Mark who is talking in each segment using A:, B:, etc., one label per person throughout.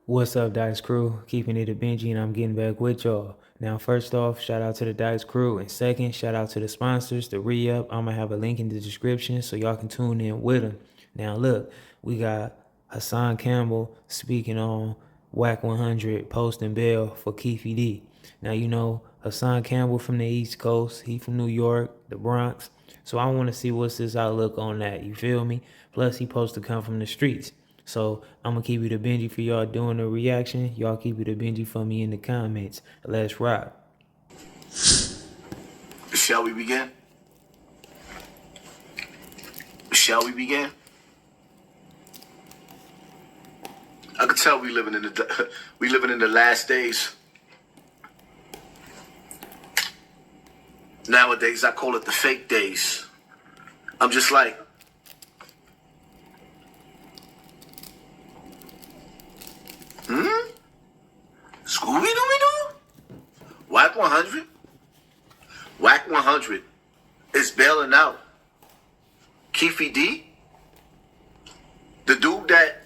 A: What's up, Dice Crew? Keeping it a Benji, and I'm getting back with y'all. Now, first off, shout out to the Dice Crew, and second, shout out to the sponsors, the re-up. I'm gonna have a link in the description so y'all can tune in with them. Now, look, we got Hassan Campbell speaking on WACK100, posting bail for Keefe D. Now, you know Hassan Campbell from the East Coast. He from New York, the Bronx. So I want to see what's his outlook on that. You feel me? Plus, he supposed to come from the streets. So I'm gonna keep it a Benji for y'all doing the reaction. Y'all keep it a Benji for me in the comments. Let's rock.
B: Shall we begin? Shall we begin? I could tell we living in the last days. Nowadays, I call it the fake days. I'm just like, Scooby-Dooby-Doo? Wack 100? Wack 100 is bailing out Keefe D, the dude that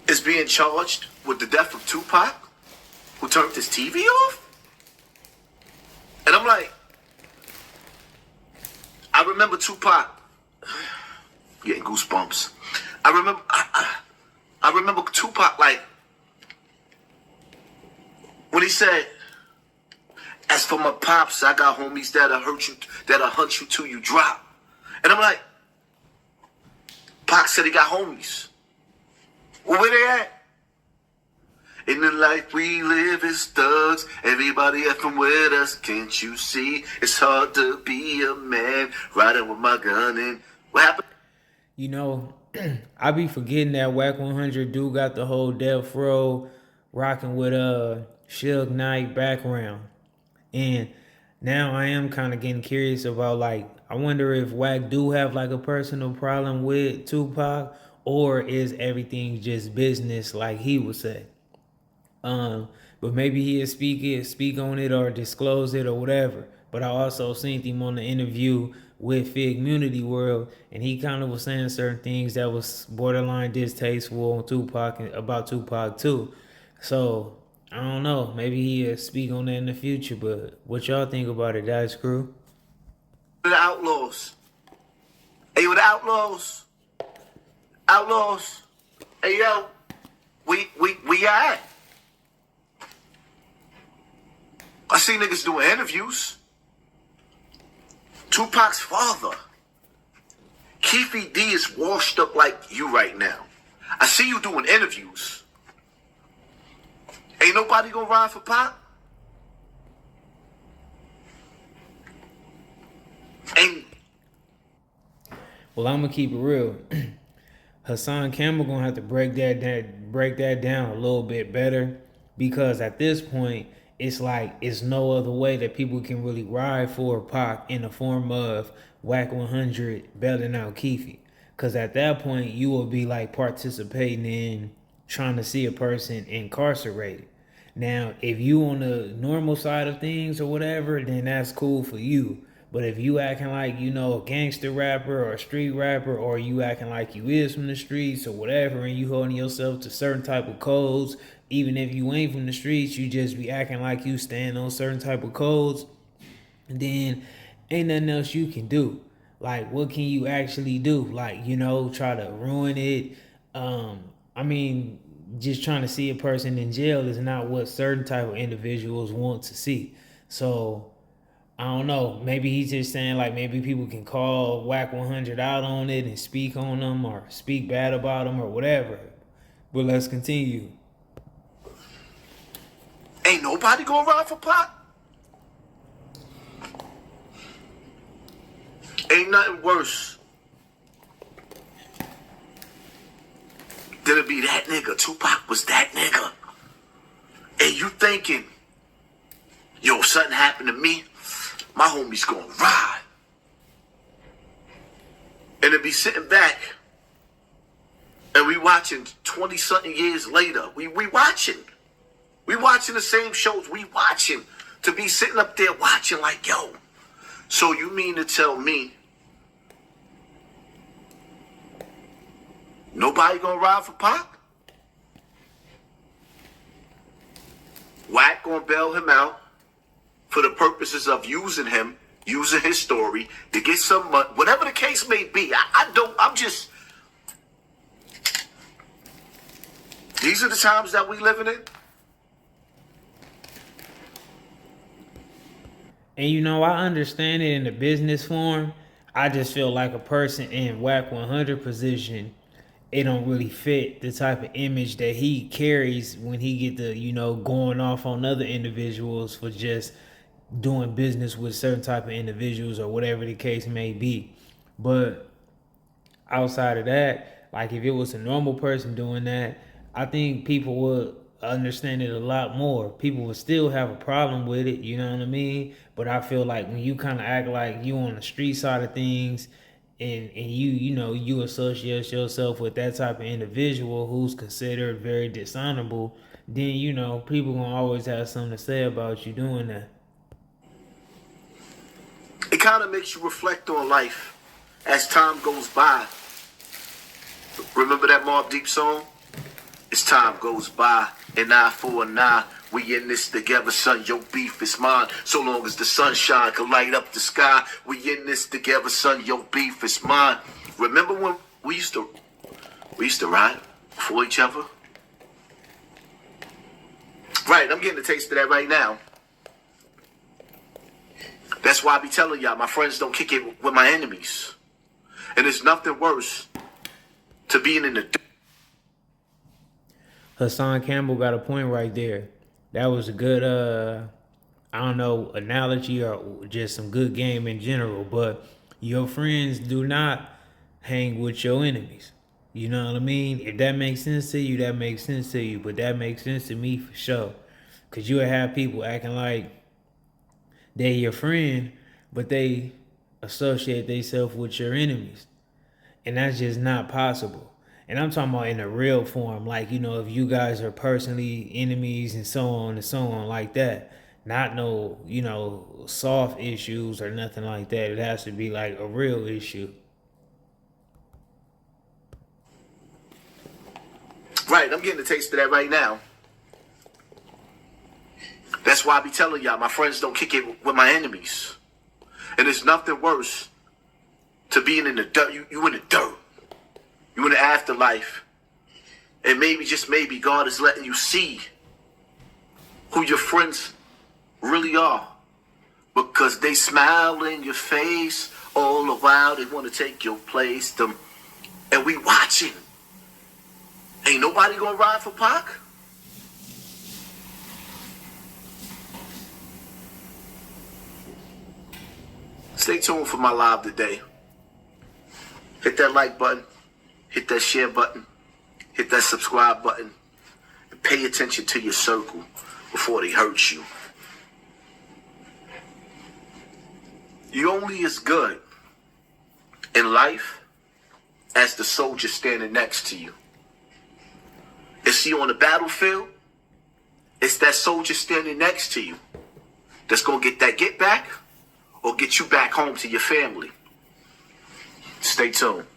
B: is being charged with the death of Tupac, who turned his TV off. And I'm like, I remember Tupac getting goosebumps. I remember Tupac, like, when he said, as for my pops, I got homies that'll hurt you, that'll hunt you till you drop. And I'm like, Pac said he got homies. Well, where they at? In the life we live as thugs, everybody effing with us. Can't you see? It's hard to be a man riding with my gun in. What happened?
A: You know, I be forgetting that Wack 100 dude got the whole Death Row rocking with Suge Knight background. And now I am kind of getting curious about, like, I wonder if Wack do have like a personal problem with Tupac, or is everything just business like he would say. But maybe he'll speak on it or disclose it or whatever. But I also seen him on the interview with Fig Community World, and he kind of was saying certain things that was borderline distasteful on Tupac and about Tupac too. So I don't know. Maybe he'll speak on that in the future. But what y'all think about it, Dice Crew?
B: The outlaws. Hey, yo, the outlaws. Outlaws. Hey, yo, we at. I see niggas doing interviews. Tupac's father, Keefe D, is washed up like you right now. I see you doing interviews. Ain't nobody gonna ride for Pac? Ain't.
A: Well, I'm gonna keep it real. Hassan Campbell gonna have to break that down a little bit better, because at this point it's like it's no other way that people can really ride for Pac in the form of Wack 100 bailing out Keefe. Because at that point you will be like participating in trying to see a person incarcerated. Now, if you on the normal side of things or whatever, then that's cool for you. But if you acting like, you know, a gangster rapper or a street rapper, or you acting like you is from the streets or whatever, and you holding yourself to certain type of codes, even if you ain't from the streets, you just be acting like you stand on certain type of codes, then ain't nothing else you can do. Like, what can you actually do? Like, you know, try to ruin it. I mean, just trying to see a person in jail is not what certain type of individuals want to see. So I don't know. Maybe he's just saying, like, maybe people can call Wack 100 out on it and speak on them or speak bad about them or whatever. But let's continue.
B: Ain't nobody gonna ride for Pac? Ain't nothing worse than to be that nigga. Tupac was that nigga. And you thinking, yo, if something happened to me, my homie's gonna ride. And to be sitting back and we watching 20-something years later, we watching. We watching the same shows. We watching. To be sitting up there watching like, yo, so you mean to tell me Nobody gonna ride for Pac? Wack gonna bail him out for the purposes of using him, using his story to get some money, whatever the case may be. These are the times that we living in.
A: And you know, I understand it in the business form. I just feel like a person in WACK100 position, it don't really fit the type of image that he carries when he get to, you know, going off on other individuals for just doing business with certain type of individuals or whatever the case may be. But outside of that, like if it was a normal person doing that, I think people would understand it a lot more. People would still have a problem with it, you know what I mean? But I feel like when you kind of act like you on the street side of things, and you associate yourself with that type of individual who's considered very dishonorable, then people gonna always have something to say about you doing that.
B: It kind of makes you reflect on life as time goes by. Remember that Mobb Deep song? As time goes by, an eye for an eye. We in this together, son. Your beef is mine. So long as the sunshine can light up the sky, we in this together, son. Your beef is mine. Remember when we used to ride for each other? Right, I'm getting a taste of that right now. That's why I be telling y'all, my friends don't kick it with my enemies. And there's nothing worse to being in the dirt.
A: Hassan Campbell got a point right there. That was a good, analogy or just some good game in general. But your friends do not hang with your enemies. You know what I mean? If that makes sense to you, that makes sense to you. But that makes sense to me for sure. Because you would have people acting like they're your friend, but they associate themselves with your enemies. And that's just not possible. And I'm talking about in a real form, like, if you guys are personally enemies and so on like that. Not no, soft issues or nothing like that. It has to be like a real issue.
B: Right, I'm getting a taste of that right now. That's why I be telling y'all, my friends don't kick it with my enemies. And there's nothing worse to being in the dirt. You in the dirt. You in the afterlife. And maybe, just maybe, God is letting you see who your friends really are. Because they smile in your face all the while. They want to take your place. And we watching. Ain't nobody gonna ride for Pac? Stay tuned for my live today. Hit that like button. Hit that share button. Hit that subscribe button. And pay attention to your circle before they hurt you. You're only as good in life as the soldier standing next to you. And see, on the battlefield, it's that soldier standing next to you that's going to get that get back or get you back home to your family. Stay tuned.